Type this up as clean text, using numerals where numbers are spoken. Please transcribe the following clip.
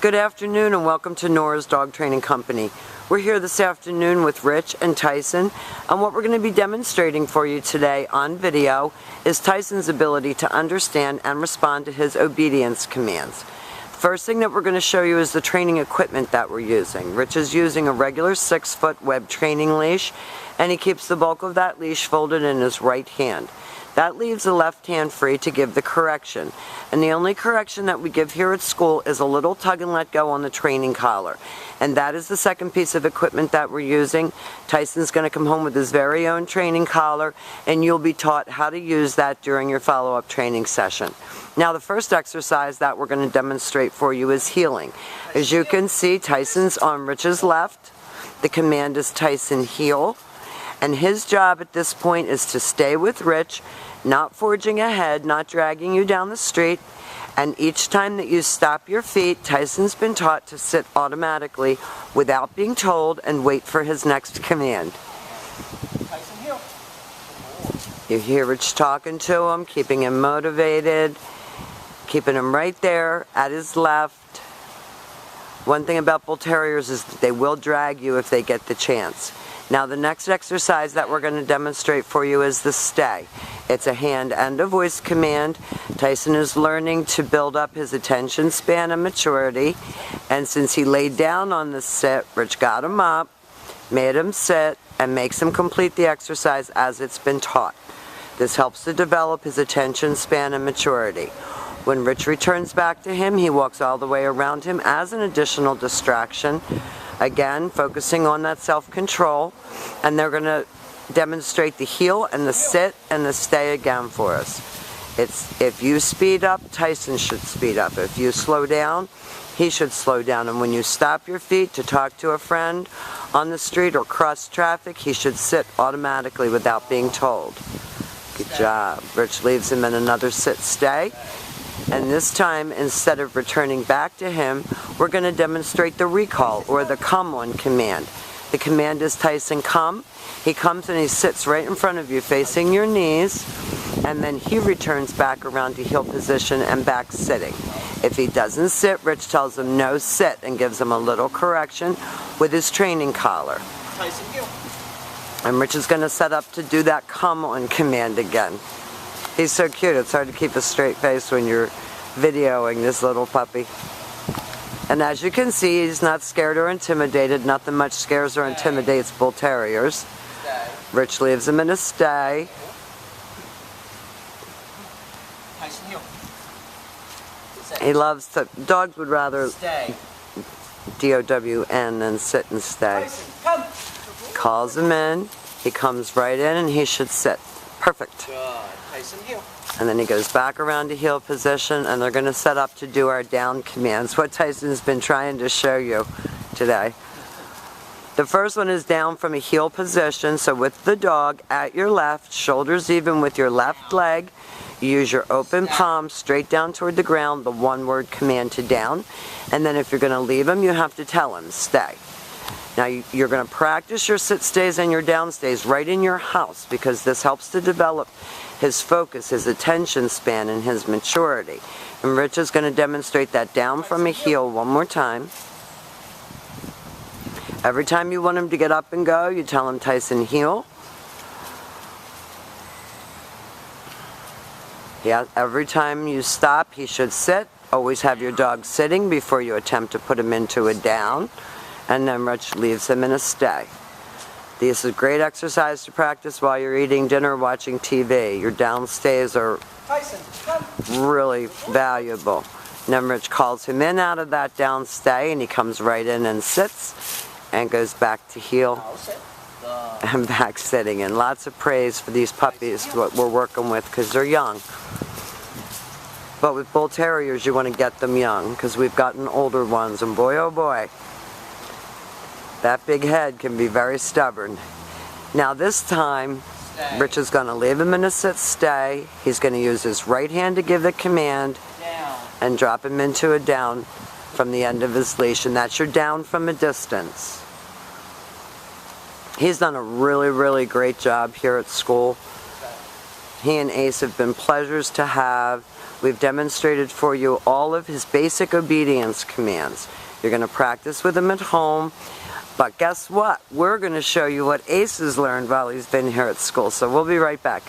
Good afternoon and welcome to Nora's Dog Training Company. We're here this afternoon with Rich and Tyson, and what we're going to be demonstrating for you today on video is Tyson's ability to understand and respond to his obedience commands. First thing that we're going to show you is the training equipment that we're using. Rich is using a regular 6-foot web training leash, and he keeps the bulk of that leash folded in his right hand. That leaves the left hand free to give the correction. And the only correction that we give here at school is a little tug and let go on the training collar. And that is the second piece of equipment that we're using. Tyson's going to come home with his very own training collar, and you'll be taught how to use that during your follow-up training session. Now the first exercise that we're going to demonstrate for you is heeling. As you can see, Tyson's on Rich's left. The command is Tyson heel. And his job at this point is to stay with Rich, not forging ahead, not dragging you down the street. And each time that you stop your feet, Tyson's been taught to sit automatically without being told and wait for his next command. Tyson heel. You hear Rich talking to him, keeping him motivated, keeping him right there at his left. One thing about Bull Terriers is that they will drag you if they get the chance. Now the next exercise that we're going to demonstrate for you is the stay. It's a hand and a voice command. Tyson is learning to build up his attention span and maturity. And since he laid down on the sit, Rich got him up, made him sit, and makes him complete the exercise as it's been taught. This helps to develop his attention span and maturity. When Rich returns back to him, he walks all the way around him as an additional distraction. Again, focusing on that self-control, and they're going to demonstrate the heel and the sit and the stay again for us. It's if you speed up, Tyson should speed up. If you slow down, he should slow down. And when you stop your feet to talk to a friend on the street or cross traffic, he should sit automatically without being told. Good job. Rich leaves him in another sit stay. And this time, instead of returning back to him, we're going to demonstrate the recall, or the come on command. The command is Tyson come. He comes and he sits right in front of you, facing your knees, and then he returns back around to heel position and back sitting. If he doesn't sit, Rich tells him no sit and gives him a little correction with his training collar. Tyson heel. And Rich is going to set up to do that come on command again. He's so cute, it's hard to keep a straight face when you're videoing this little puppy. And as you can see, he's not scared or intimidated. Nothing much scares or intimidates Bull Terriers. Rich leaves him in a stay. Tyson heel. He loves to, dogs would rather Stay. D-O-W-N than sit and stay. Tyson, come. Calls him in, he comes right in and he should sit. Perfect. Good. Tyson heel. And then he goes back around to heel position, and they're going to set up to do our down commands, what Tyson's been trying to show you today. The first one is down from a heel position, so with the dog at your left, shoulders even with your left leg, you use your open palm straight down toward the ground, the one-word command to down. And then if you're going to leave him, you have to tell him, stay. Now you're going to practice your sit stays and your down stays right in your house, because this helps to develop his focus, his attention span, and his maturity. And Rich is going to demonstrate that down from a heel one more time. Every time you want him to get up and go, you tell him Tyson heel. Yeah, every time you stop, he should sit. Always have your dog sitting before you attempt to put him into a down. And then Rich leaves him in a stay. This is a great exercise to practice while you're eating dinner or watching TV. Your down stays are really valuable. And then Rich calls him in out of that down stay, and he comes right in and sits and goes back to heel and back sitting. And lots of praise for these puppies, what we're working with, because they're young. But with Bull Terriers, you want to get them young, because we've gotten older ones, and boy oh boy, that big head can be very stubborn. Now this time, Rich is going to leave him in a sit stay. He's going to use his right hand to give the command and drop him into a down from the end of his leash. And that's your down from a distance. He's done a really, really great job here at school. He and Ace have been pleasures to have. We've demonstrated for you all of his basic obedience commands. You're going to practice with him at home. But guess what? We're going to show you what Ace has learned while he's been here at school. So we'll be right back.